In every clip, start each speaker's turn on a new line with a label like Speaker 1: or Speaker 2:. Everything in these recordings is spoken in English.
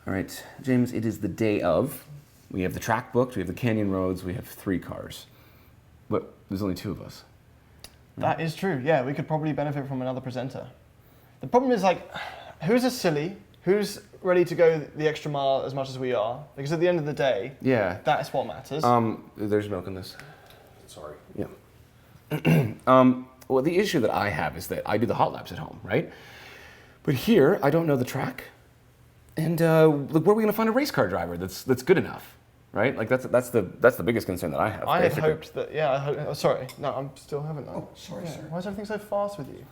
Speaker 1: All right, James, it is the day of. We have the track booked, we have the canyon roads, we have 3 cars. But there's only 2 of us.
Speaker 2: That is true, yeah, we could probably benefit from another presenter. The problem is, like, who's as silly, who's ready to go the extra mile as much as we are? Because at the end of the day,
Speaker 1: yeah,
Speaker 2: that's what matters.
Speaker 1: There's milk in this.
Speaker 3: Sorry.
Speaker 1: Yeah. Well, the issue that I have is that I do the hot laps at home, right? But here, I don't know the track. And like, where are we going to find a race car driver that's good enough, right? Like that's the biggest concern that I have.
Speaker 2: I had hoped that, yeah. Oh, sorry, no, I'm still having that.
Speaker 3: Oh, sorry, sir.
Speaker 2: Why is everything so fast with you?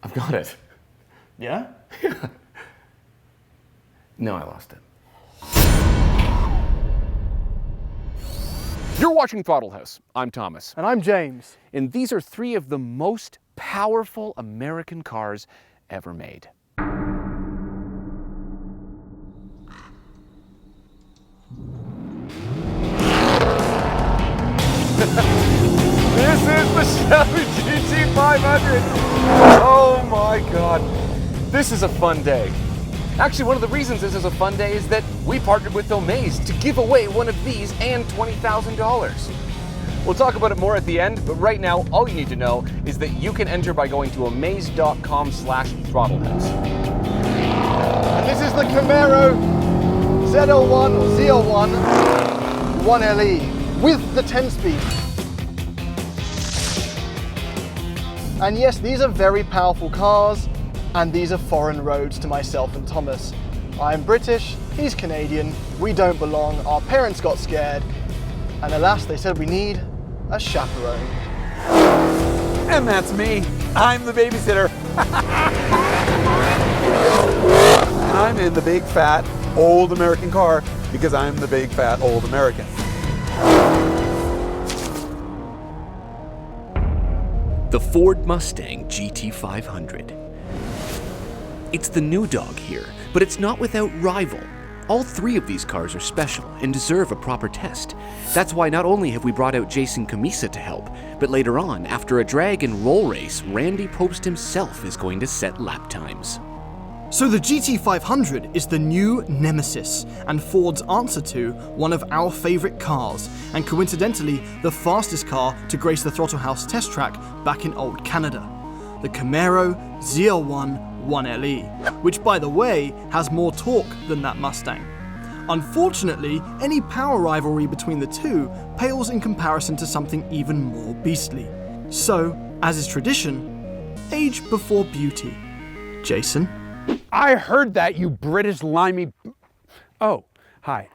Speaker 1: I've got it.
Speaker 2: Yeah?
Speaker 1: Yeah. No, I lost it. You're watching Throttle House. I'm Thomas.
Speaker 2: And I'm James.
Speaker 1: And these are 3 of the most powerful American cars ever made. This is the Shelby GT500. Oh my God. This is a fun day. Actually, one of the reasons this is a fun day is that we partnered with Omaze to give away one of these and $20,000. We'll talk about it more at the end, but right now, all you need to know is that you can enter by going to omaze.com/throttlehouse.
Speaker 2: And this is the Camaro ZL1 or ZL1 1LE with the 10-speed. And yes, these are very powerful cars, and these are foreign roads to myself and Thomas. I'm British, he's Canadian, we don't belong, our parents got scared, and alas, they said we need a chaperone.
Speaker 3: And that's me. I'm the babysitter. And I'm in the big, fat, old American car because I'm the big, fat, old American.
Speaker 4: The Ford Mustang GT500. It's the new dog here, but it's not without rival. All 3 of these cars are special and deserve a proper test. That's why not only have we brought out Jason Cammisa to help, but later on, after a drag and roll race, Randy Pobst himself is going to set lap times.
Speaker 5: So the GT500 is the new nemesis and Ford's answer to one of our favourite cars, and coincidentally the fastest car to grace the Throttle House test track back in old Canada, the Camaro ZL1 1LE, which by the way has more torque than that Mustang. Unfortunately, any power rivalry between the 2 pales in comparison to something even more beastly. So, as is tradition, age before beauty. Jason?
Speaker 3: I heard that, you British limey. Oh, hi.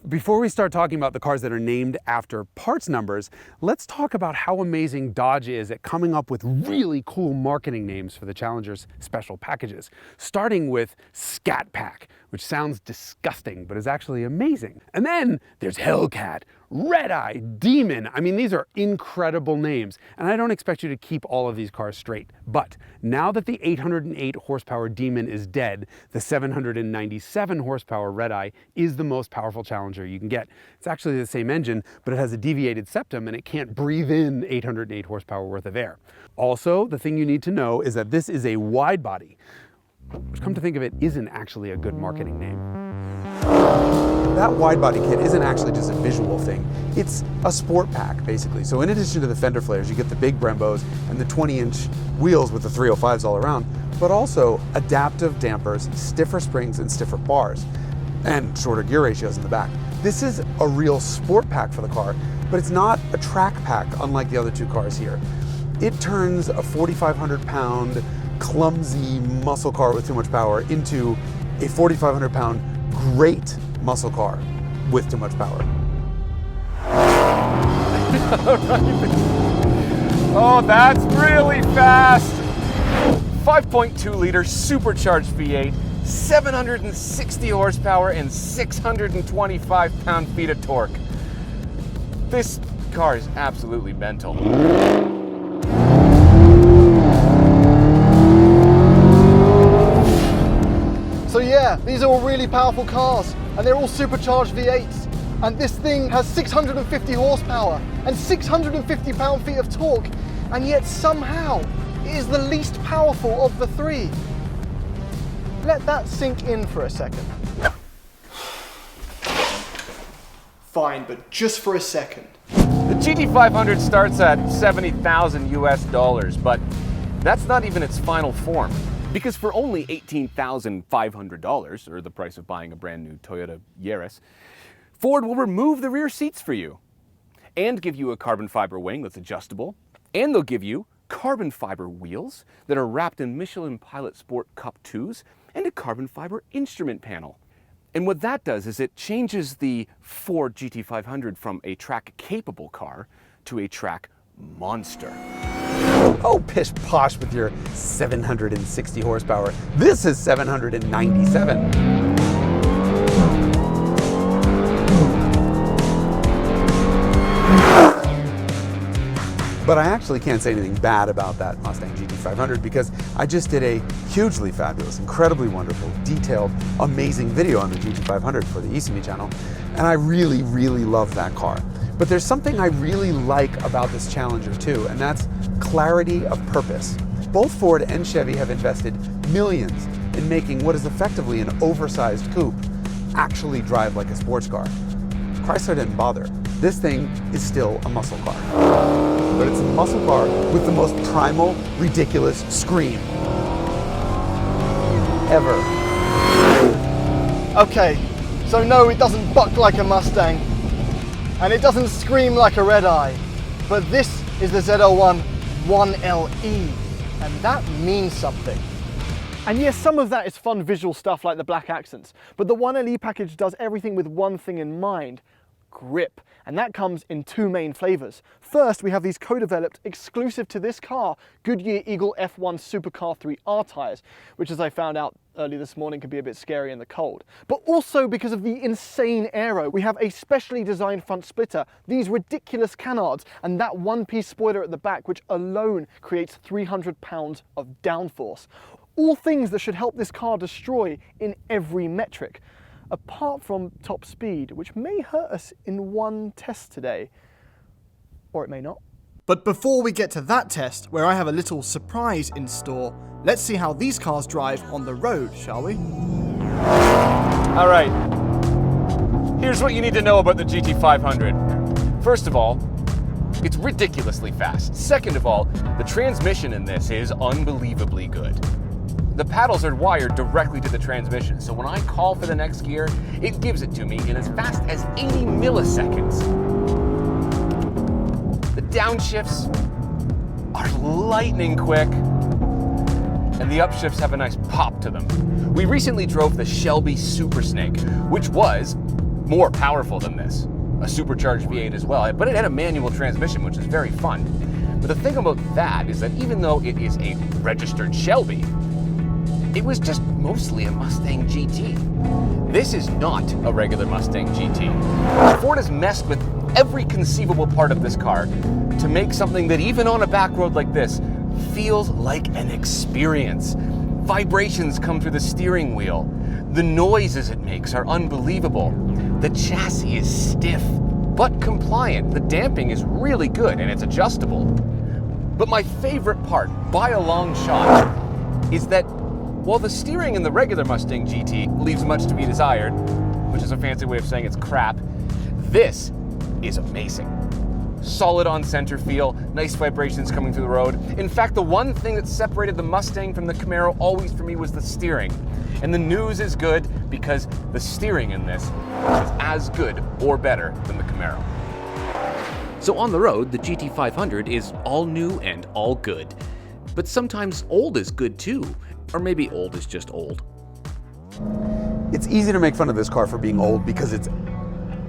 Speaker 3: Before we start talking about the cars that are named after parts numbers, let's talk about how amazing Dodge is at coming up with really cool marketing names for the Challenger's special packages. Starting with Scat Pack, which sounds disgusting, but is actually amazing. And then there's Hellcat, Red Eye Demon. I mean, these are incredible names, and I don't expect you to keep all of these cars straight. But now that the 808 horsepower Demon is dead, the 797 horsepower Red Eye is the most powerful Challenger you can get. It's actually the same engine, but it has a deviated septum and it can't breathe in 808 horsepower worth of air. Also, the thing you need to know is that this is a wide body, which, come to think of it, isn't actually a good marketing name.
Speaker 6: That wide body kit isn't actually just a visual thing. It's a sport pack, basically. So in addition to the fender flares, you get the big Brembos and the 20-inch wheels with the 305s all around, but also adaptive dampers, stiffer springs, and stiffer bars, and shorter gear ratios in the back. This is a real sport pack for the car, but it's not a track pack unlike the other 2 cars here. It turns a 4,500-pound clumsy muscle car with too much power into a 4,500-pound great muscle car with too much power.
Speaker 1: Oh, that's really fast! 5.2 liter supercharged V8, 760 horsepower and 625 pound-feet of torque. This car is absolutely mental.
Speaker 2: So yeah, these are all really powerful cars, and they're all supercharged V8s. And this thing has 650 horsepower and 650 pound-feet of torque, and yet somehow it is the least powerful of the 3. Let that sink in for a second. Fine, but just for a second.
Speaker 1: The GT500 starts at 70,000 US dollars, but that's not even its final form. Because for only $18,500, or the price of buying a brand new Toyota Yaris, Ford will remove the rear seats for you and give you a carbon fiber wing that's adjustable, and they'll give you carbon fiber wheels that are wrapped in Michelin Pilot Sport Cup 2s and a carbon fiber instrument panel. And what that does is it changes the Ford GT500 from a track-capable car to a track monster.
Speaker 6: Oh, pish posh with your 760 horsepower. This is 797. But I actually can't say anything bad about that Mustang GT500 because I just did a hugely fabulous, incredibly wonderful, detailed, amazing video on the GT500 for the ECME channel, and I really, really love that car. But there's something I really like about this Challenger too, and that's clarity of purpose. Both Ford and Chevy have invested millions in making what is effectively an oversized coupe actually drive like a sports car. Chrysler didn't bother. This thing is still a muscle car. But it's a muscle car with the most primal, ridiculous scream ever.
Speaker 2: Okay, so no, it doesn't buck like a Mustang, and it doesn't scream like a Red Eye, but this is the ZL1 1LE, and that means something. And yes, some of that is fun visual stuff like the black accents, but the 1LE package does everything with one thing in mind: grip. And that comes in two main flavors. First, we have these co-developed, exclusive to this car, Goodyear Eagle F1 Supercar 3R tires, which, as I found out early this morning, can be a bit scary in the cold. But also because of the insane aero, we have a specially designed front splitter, these ridiculous canards, and that one-piece spoiler at the back, which alone creates 300 pounds of downforce. All things that should help this car destroy in every metric, apart from top speed, which may hurt us in one test today, or it may not.
Speaker 5: But before we get to that test, where I have a little surprise in store, let's see how these cars drive on the road, shall we?
Speaker 1: All right, here's what you need to know about the GT500. First of all, it's ridiculously fast. Second of all, the transmission in this is unbelievably good. The paddles are wired directly to the transmission, so when I call for the next gear, it gives it to me in as fast as 80 milliseconds. The downshifts are lightning quick, and the upshifts have a nice pop to them. We recently drove the Shelby Super Snake, which was more powerful than this. A supercharged V8 as well, but it had a manual transmission, which is very fun. But the thing about that is that even though it is a registered Shelby, it was just mostly a Mustang GT. This is not a regular Mustang GT. Ford has messed with every conceivable part of this car to make something that even on a back road like this feels like an experience. Vibrations come through the steering wheel. The noises it makes are unbelievable. The chassis is stiff, but compliant. The damping is really good and it's adjustable. But my favorite part, by a long shot, is that while the steering in the regular Mustang GT leaves much to be desired, which is a fancy way of saying it's crap, this is amazing. Solid on center feel, nice vibrations coming through the road. In fact, the one thing that separated the Mustang from the Camaro always for me was the steering. And the news is good because the steering in this is as good or better than the Camaro.
Speaker 4: So on the road, the GT500 is all new and all good. But sometimes old is good too. Or maybe old is just old.
Speaker 6: It's easy to make fun of this car for being old because it's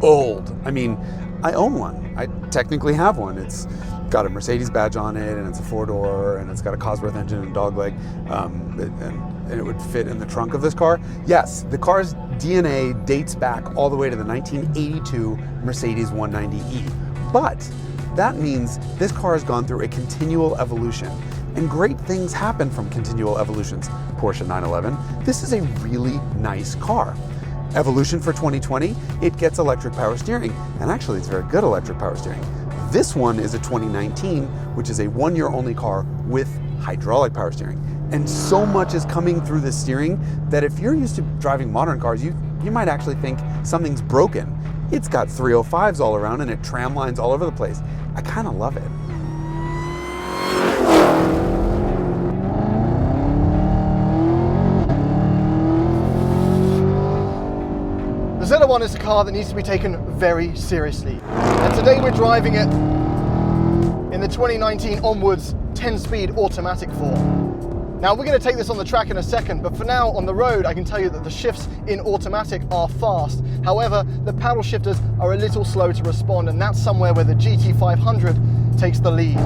Speaker 6: old. I mean, I own one. I technically have one. It's got a Mercedes badge on it, and it's a four-door, and it's got a Cosworth engine and dogleg, and it would fit in the trunk of this car. Yes, the car's DNA dates back all the way to the 1982 Mercedes 190E. But that means this car has gone through a continual evolution. And great things happen from continual evolutions. Porsche 911, this is a really nice car. Evolution for 2020, it gets electric power steering. And actually, it's very good electric power steering. This one is a 2019, which is a one-year only car with hydraulic power steering. and so much is coming through the steering that if you're used to driving modern cars, you might actually think something's broken. It's got 305s all around and it tram lines all over the place. I kind of love it.
Speaker 2: The ZL1 is a car that needs to be taken very seriously. And today we're driving it in the 2019 onwards 10-speed automatic form. Now we're going to take this on the track in a second, but for now on the road I can tell you that the shifts in automatic are fast. However, the paddle shifters are a little slow to respond, and that's somewhere where the GT500 takes the lead.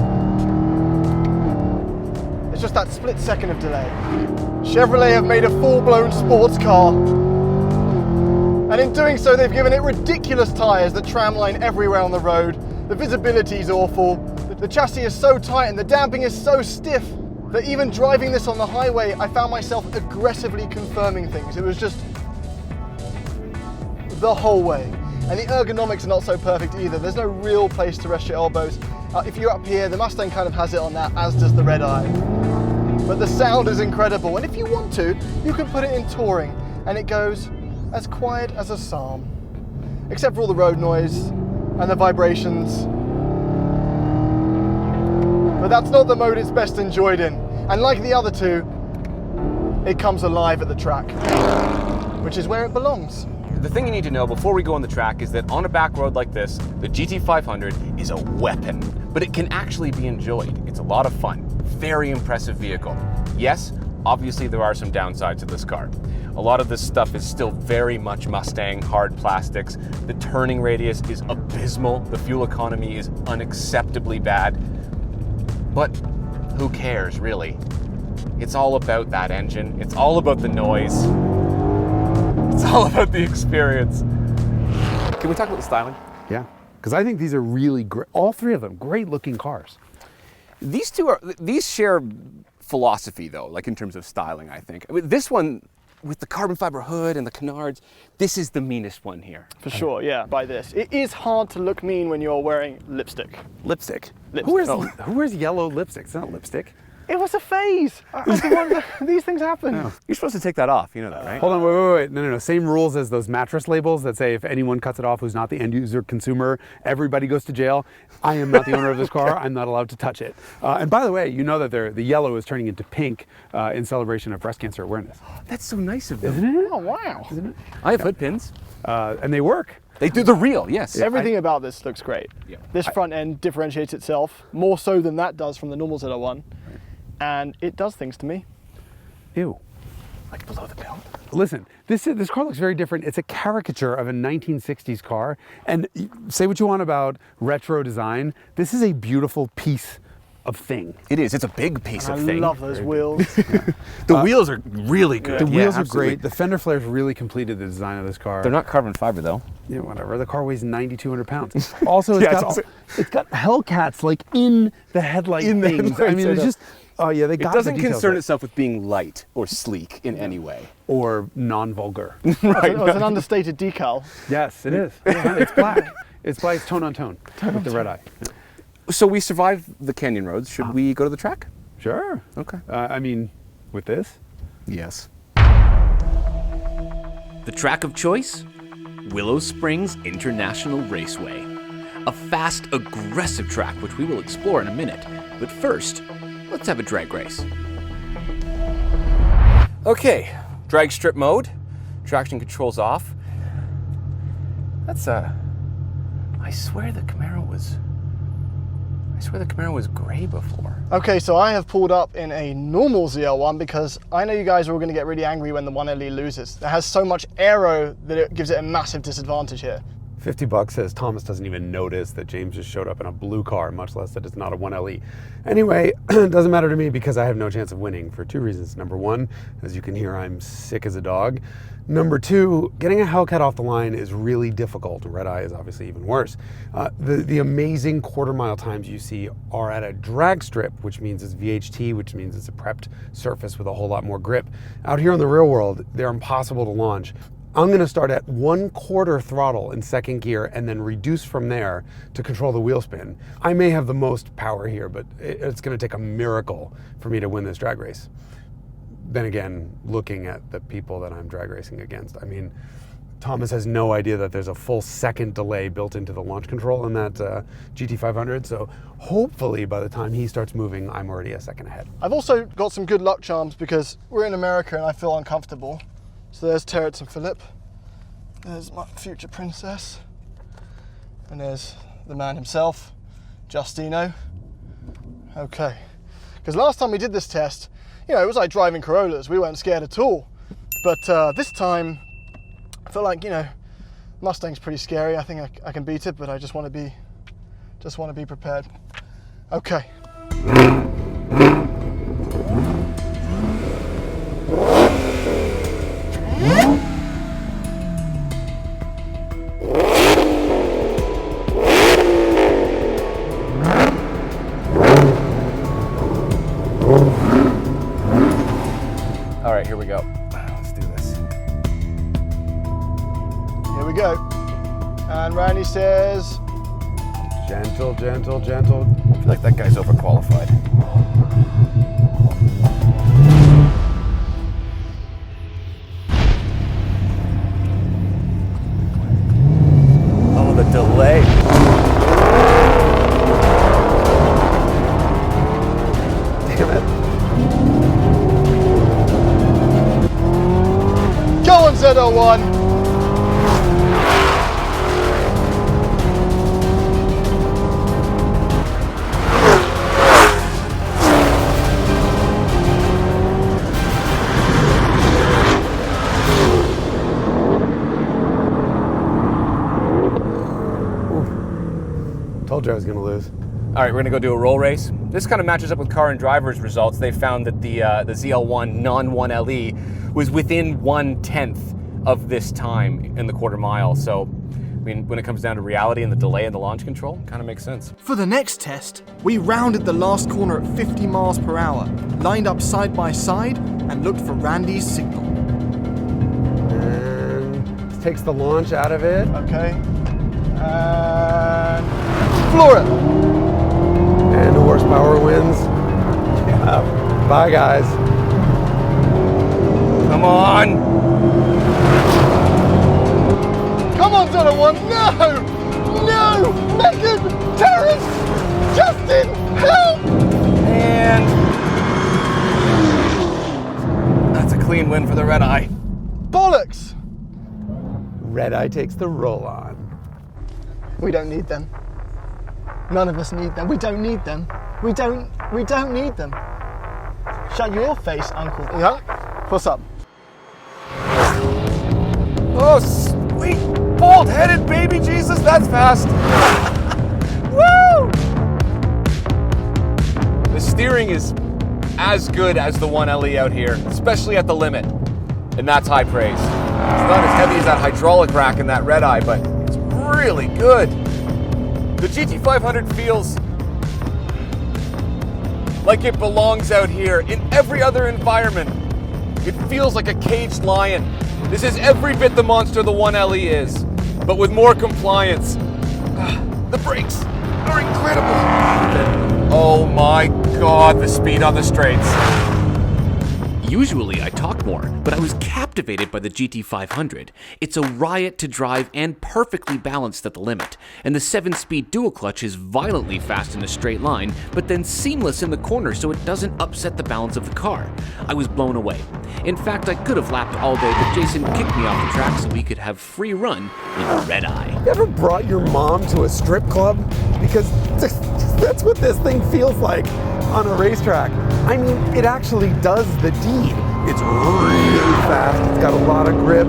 Speaker 2: It's just that split second of delay. Chevrolet have made a full-blown sports car. And in doing so, they've given it ridiculous tyres that tramline everywhere on the road. The visibility is awful. The chassis is so tight and the damping is so stiff that even driving this on the highway, I found myself aggressively confirming things. It was just the whole way. And the ergonomics are not so perfect either. There's no real place to rest your elbows. If you're up here, the Mustang kind of has it on that, as does the Red Eye. But the sound is incredible. And if you want to, you can put it in touring and it goes as quiet as a psalm, except for all the road noise and the vibrations. But that's not the mode it's best enjoyed in. And like the other two, it comes alive at the track, which is where it belongs.
Speaker 1: The thing you need to know before we go on the track is that on a back road like this, the GT500 is a weapon, but it can actually be enjoyed. It's a lot of fun. Very impressive vehicle. Yes, obviously there are some downsides to this car. A lot of this stuff is still very much Mustang, hard plastics. The turning radius is abysmal. The fuel economy is unacceptably bad. But who cares, really? It's all about that engine. It's all about the noise. It's all about the experience. Can we talk about the styling?
Speaker 3: Yeah, because I think these are really great. All three of them, great looking cars.
Speaker 1: These share philosophy though, like in terms of styling, I think. I mean, this one, with the carbon fiber hood and the canards, this is the meanest one here.
Speaker 2: For sure, yeah, by this. It is hard to look mean when you're wearing lipstick.
Speaker 1: Lipstick.
Speaker 3: Who wears yellow lipstick? It's not lipstick.
Speaker 2: It was a phase. These things happen.
Speaker 3: Oh.
Speaker 1: You're supposed to take that off, you know that, right?
Speaker 3: Hold on, wait. No. Same rules as those mattress labels that say if anyone cuts it off who's not the end user consumer, everybody goes to jail. I am not the owner of this car. I'm not allowed to touch it. And by the way, you know that the yellow is turning into pink in celebration of breast cancer awareness.
Speaker 1: That's so nice of them.
Speaker 3: Isn't it?
Speaker 2: Oh, wow.
Speaker 3: Isn't it?
Speaker 1: I have hood pins.
Speaker 3: And they work.
Speaker 1: They do the real, yes.
Speaker 2: Everything about this looks great.
Speaker 1: Yeah.
Speaker 2: This front end differentiates itself more so than that does from the normal ZL1. And it does things to me.
Speaker 3: Ew.
Speaker 1: Like below the belt.
Speaker 3: Listen, this car looks very different. It's a caricature of a 1960s car. And say what you want about retro design, this is a beautiful piece of thing.
Speaker 1: It is. It's a big piece of thing.
Speaker 2: I love those wheels.
Speaker 1: The wheels are really good.
Speaker 3: The wheels are
Speaker 1: absolutely.
Speaker 3: great. The fender flares really completed the design of this car.
Speaker 1: They're not carbon fiber though.
Speaker 3: Yeah, whatever. The car weighs 9,200 pounds. Also, it's
Speaker 1: Yeah,
Speaker 3: it's got Hellcats like in the headlight things. I mean, it's just. Oh yeah, they got
Speaker 1: It doesn't
Speaker 3: the details
Speaker 1: concern
Speaker 3: right.
Speaker 1: itself with being light or sleek in any way.
Speaker 3: Or non-vulgar.
Speaker 2: Right. It's an understated decal.
Speaker 3: Yes, it is. It's black. It's black. It's tone on tone with the red eye.
Speaker 1: So we survived the canyon roads. Should we go to the track?
Speaker 3: Sure.
Speaker 1: Okay.
Speaker 3: I mean, with this.
Speaker 1: Yes.
Speaker 4: The track of choice? Willow Springs International Raceway. A fast, aggressive track which we will explore in a minute. But first, let's have a drag race.
Speaker 1: Okay, drag strip mode. Traction controls off. That's I swear the Camaro was gray before.
Speaker 2: Okay, so I have pulled up in a normal ZL1 because I know you guys are all going to get really angry when the 1LE loses. It has so much aero that it gives it a massive disadvantage here.
Speaker 3: $50 says Thomas doesn't even notice that James just showed up in a blue car, much less that it's not a 1LE. Anyway, it doesn't matter to me because I have no chance of winning for two reasons. Number one, as you can hear, I'm sick as a dog. Number two, getting a Hellcat off the line is really difficult. Red Eye is obviously even worse. The amazing quarter-mile times you see are at a drag strip, which means it's VHT, which means it's a prepped surface with a whole lot more grip. Out here in the real world, they're impossible to launch. I'm gonna start at 1/4 throttle in second gear and then reduce from there to control the wheel spin. I may have the most power here, but it's gonna take a miracle for me to win this drag race.
Speaker 6: then again, looking at the people that I'm drag racing against, I mean, Thomas has no idea that there's a full second delay built into the launch control in that GT500, so hopefully by the time he starts moving, I'm already a second ahead.
Speaker 2: I've also got some good luck charms because we're in America and I feel uncomfortable. So there's Terrence and Philip. There's my future princess. And there's the man himself, Justino. Okay. Because last time we did this test, you know, it was like driving Corollas. We weren't scared at all. But this time, I feel like, you know, Mustang's pretty scary. I think I can beat it, but I just want to be prepared. Okay.
Speaker 1: All right, here we go. Let's do this.
Speaker 2: Here we go. And Randy says,
Speaker 6: Gentle, gentle, gentle.
Speaker 1: I feel like that guy's overqualified. Oh, the delay.
Speaker 6: Damn it.
Speaker 2: go on ZL1.
Speaker 6: Told you I was gonna lose.
Speaker 1: All right, we're gonna go do a roll race. This kind of matches up with Car and Driver's results. They found that the ZL1 non-1LE was within 1/10 of this time in the quarter mile. So, I mean, when it comes down to reality and the delay in the launch control, kind of makes sense.
Speaker 5: For the next test, we rounded the last corner at 50 miles per hour, lined up side by side, and looked for Randy's signal.
Speaker 6: And this takes the launch out of it.
Speaker 2: Okay. And floor it.
Speaker 6: And the horsepower wins. Yeah. Bye, guys.
Speaker 1: Come on!
Speaker 2: Come on, ZL1. No! No! Megan! Terrence! Justin! Help!
Speaker 1: And that's a clean win for the Red Eye.
Speaker 2: Bollocks!
Speaker 6: Red Eye takes the roll on.
Speaker 2: We don't need them. None of us need them. We don't need them. We don't need them. Shut your face, Uncle. Yeah? What's up?
Speaker 1: Oh, sweet bald-headed baby Jesus, that's fast. Woo! The steering is as good as the 1LE out here, especially at the limit, and that's high praise. It's not as heavy as that hydraulic rack in that Red Eye, but it's really good. The GT500 feels like it belongs out here. In every other environment, it feels like a caged lion. This is every bit the monster the 1LE is, but with more compliance. The brakes are incredible. Oh my God, the speed on the straights.
Speaker 4: Usually I talk more, but I was captivated by the GT500. It's a riot to drive and perfectly balanced at the limit, and the 7-speed dual clutch is violently fast in a straight line, but then seamless in the corner so it doesn't upset the balance of the car. I was blown away. In fact, I could have lapped all day, but Jason kicked me off the track so we could have free run in the Red Eye.
Speaker 6: You ever brought your mom to a strip club? Because that's what this thing feels like on a racetrack. I mean, it actually does the deed. It's really fast, it's got a lot of grip,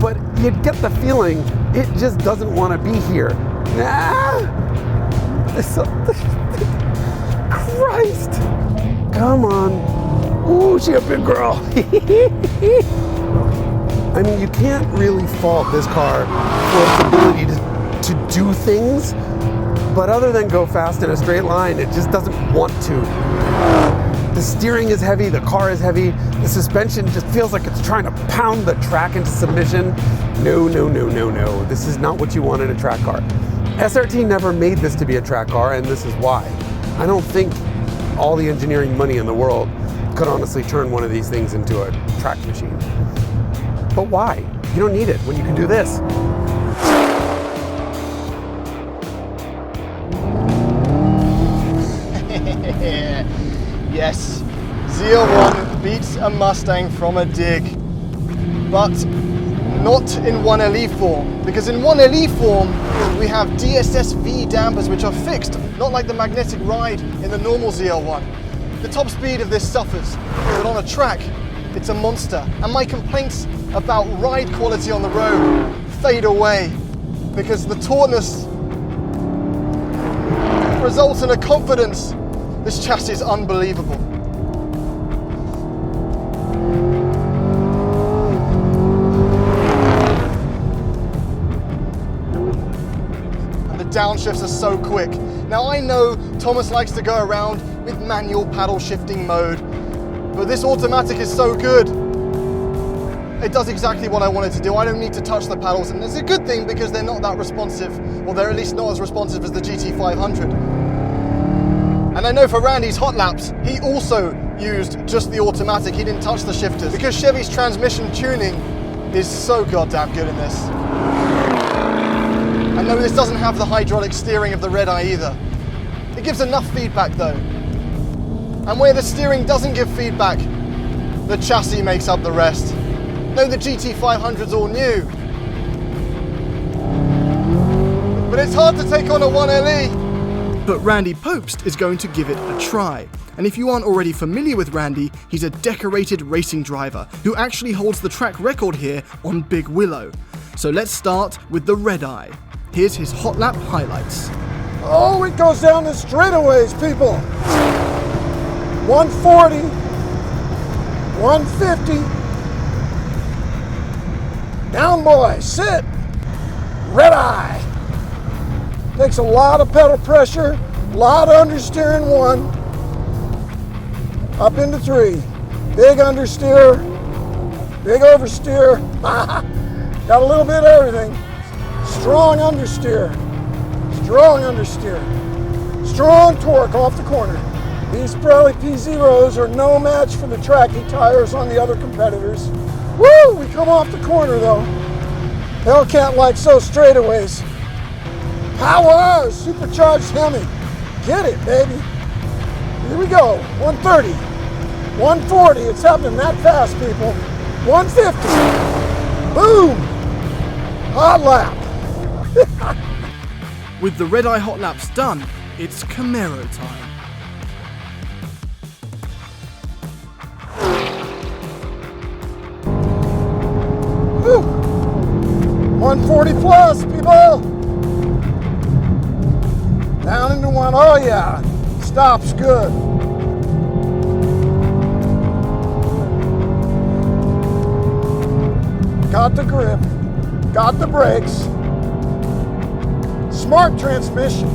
Speaker 6: but you get the feeling it just doesn't want to be here. Christ! Come on. Ooh, she a big girl. I mean, you can't really fault this car for its ability to do things, but other than go fast in a straight line, it just doesn't want to. The steering is heavy, the car is heavy, the suspension just feels like it's trying to pound the track into submission. No, no, no, no, no. This is not what you want in a track car. SRT never made this to be a track car, and this is why. I don't think all the engineering money in the world could honestly turn one of these things into a track machine. But why? You don't need it when you can do this.
Speaker 2: Yes, ZL1 beats a Mustang from a dig, but not in 1LE form, because in 1LE form we have DSS V dampers which are fixed, not like the magnetic ride in the normal ZL1. The top speed of this suffers, but on a track it's a monster, and my complaints about ride quality on the road fade away because the tautness results in a confidence. This chassis is unbelievable. And the downshifts are so quick. Now I know Thomas likes to go around with manual paddle shifting mode, but this automatic is so good. It does exactly what I want it to do. I don't need to touch the paddles, and it's a good thing because they're not that responsive, or they're at least not as responsive as the GT500. And I know for Randy's hot laps, he also used just the automatic. He didn't touch the shifters because Chevy's transmission tuning is so goddamn good in this. And no, this doesn't have the hydraulic steering of the Red Eye either. It gives enough feedback though. And where the steering doesn't give feedback, the chassis makes up the rest. No, the GT500's all new. But it's hard to take on a 1LE.
Speaker 5: But Randy Pobst is going to give it a try. And if you aren't already familiar with Randy, he's a decorated racing driver who actually holds the track record here on Big Willow. So let's start with the Red Eye. Here's his hot lap highlights.
Speaker 7: Oh, it goes down the straightaways, people. 140, 150. Down, boy, sit. Red Eye. Takes a lot of pedal pressure, a lot of understeer in 1. Up into 3. Big understeer, big oversteer. Got a little bit of everything. Strong understeer, strong understeer. Strong torque off the corner. These Pirelli P0s are no match for the tracky tires on the other competitors. Woo! We come off the corner though. Hellcat likes those straightaways. Power! Supercharged Hemi. Get it, baby. Here we go. 130. 140. It's happening that fast, people. 150. Boom! Hot lap.
Speaker 5: With the Red Eye hot laps done, it's Camaro time.
Speaker 7: Woo! 140 plus, people. Down into 1. Oh yeah. Stops good. Got the grip. Got the brakes. Smart transmission.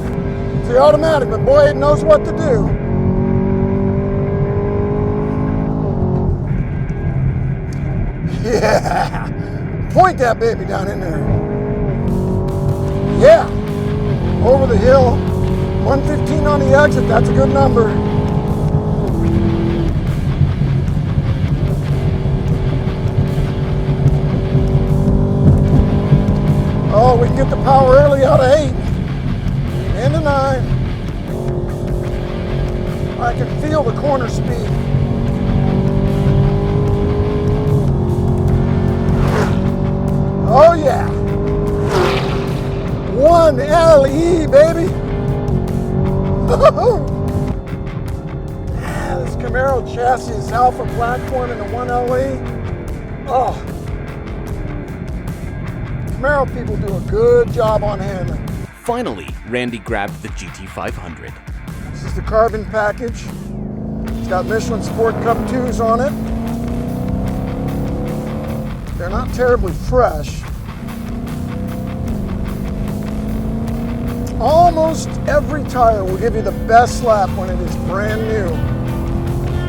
Speaker 7: It's the automatic, but boy, it knows what to do. Yeah. Point that baby down in there. Yeah. Over the hill. 115 on the exit. That's a good number. Oh, we can get the power early out of 8. Into 9. I can feel the corner speed. Oh yeah. 1LE, baby. This Camaro chassis is alpha platform in the 1LE. Oh. Camaro people do a good job on handling.
Speaker 4: Finally, Randy grabbed the GT500.
Speaker 7: This is the carbon package. It's got Michelin Sport Cup 2s on it. They're not terribly fresh. Almost every tire will give you the best lap when it is brand new,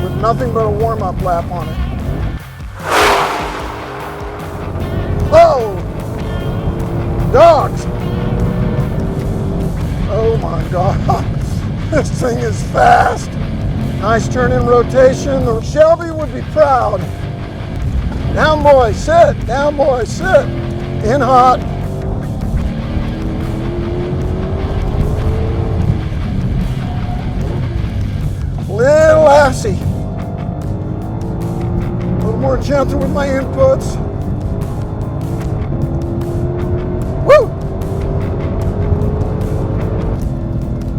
Speaker 7: with nothing but a warm-up lap on it. Oh! Dogs! Oh my God, this thing is fast. Nice turn in rotation. The Shelby would be proud. Down boy, sit. Down boy, sit. In hot. Little assy. A little more gentle with my inputs. Woo!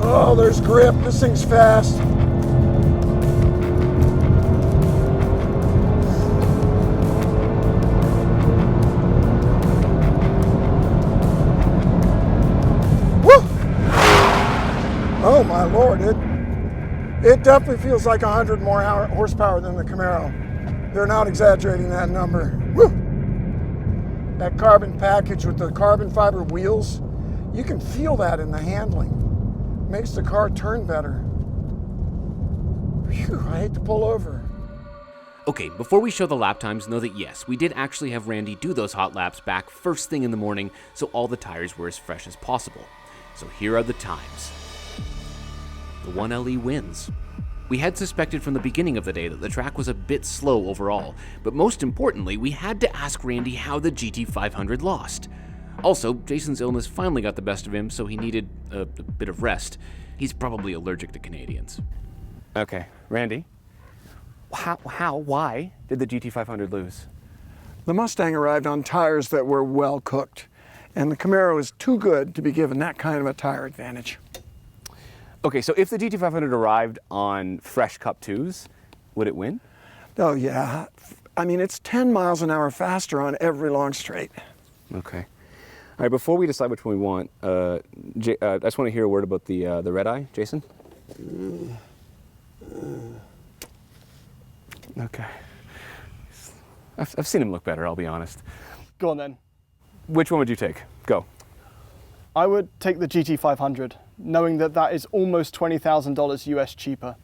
Speaker 7: Oh, there's grip. This thing's fast. Woo! Oh my Lord, it definitely feels like 100 more horsepower than the Camaro. They're not exaggerating that number. Woo! That carbon package with the carbon fiber wheels, you can feel that in the handling. Makes the car turn better. Phew, I hate to pull over.
Speaker 4: Okay, before we show the lap times, know that yes, we did actually have Randy do those hot laps back first thing in the morning, so all the tires were as fresh as possible. So here are the times. The 1LE wins. We had suspected from the beginning of the day that the track was a bit slow overall, but most importantly, we had to ask Randy how the GT500 lost. Also, Jason's illness finally got the best of him, so he needed a bit of rest. He's probably allergic to Canadians.
Speaker 1: Okay, Randy, why did the GT500 lose?
Speaker 7: The Mustang arrived on tires that were well cooked, and the Camaro is too good to be given that kind of a tire advantage.
Speaker 1: Okay, so if the GT500 arrived on fresh Cup 2s, would it win?
Speaker 7: Oh yeah, I mean it's 10 miles an hour faster on every long straight.
Speaker 1: Okay. All right, before we decide which one we want, I just want to hear a word about the Red Eye, Jason. Okay. I've seen him look better, I'll be honest.
Speaker 2: Go on then.
Speaker 1: Which one would you take? Go.
Speaker 2: I would take the GT500, knowing that that is almost $20,000 US cheaper.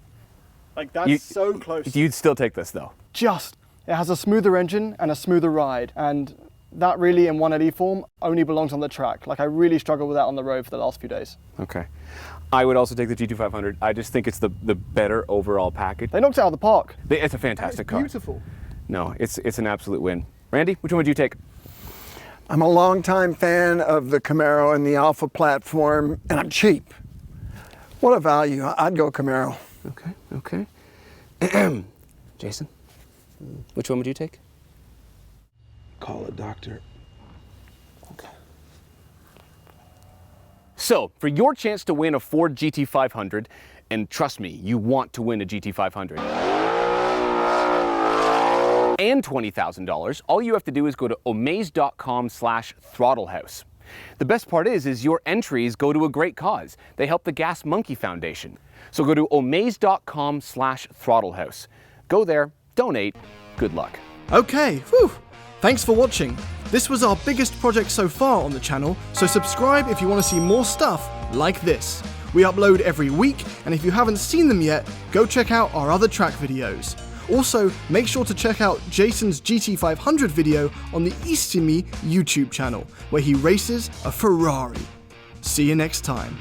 Speaker 2: Like that's so close.
Speaker 1: You'd still take this though?
Speaker 2: It has a smoother engine and a smoother ride, and that really in 1LE form only belongs on the track. Like I really struggled with that on the road for the last few days.
Speaker 1: Okay. I would also take the GT500. I just think it's the better overall package.
Speaker 2: They knocked it out of the park.
Speaker 1: It's a fantastic car.
Speaker 2: Beautiful.
Speaker 1: No, it's an absolute win. Randy, which one would you take?
Speaker 7: I'm a longtime fan of the Camaro and the Alpha platform, and I'm cheap. What a value. I'd go Camaro.
Speaker 1: Okay. Jason, which one would you take?
Speaker 6: Call a doctor.
Speaker 1: Okay. So, for your chance to win a Ford GT500, and trust me, you want to win a GT500, and $20,000, all you have to do is go to omaze.com/throttlehouse. The best part is your entries go to a great cause. They help the Gas Monkey Foundation. So go to omaze.com/throttlehouse. Go there, donate, good luck.
Speaker 5: Okay, whew. Thanks for watching. This was our biggest project so far on the channel, so subscribe if you want to see more stuff like this. We upload every week, and if you haven't seen them yet, go check out our other track videos. Also, make sure to check out Jason's GT500 video on the East to Me YouTube channel, where he races a Ferrari. See you next time.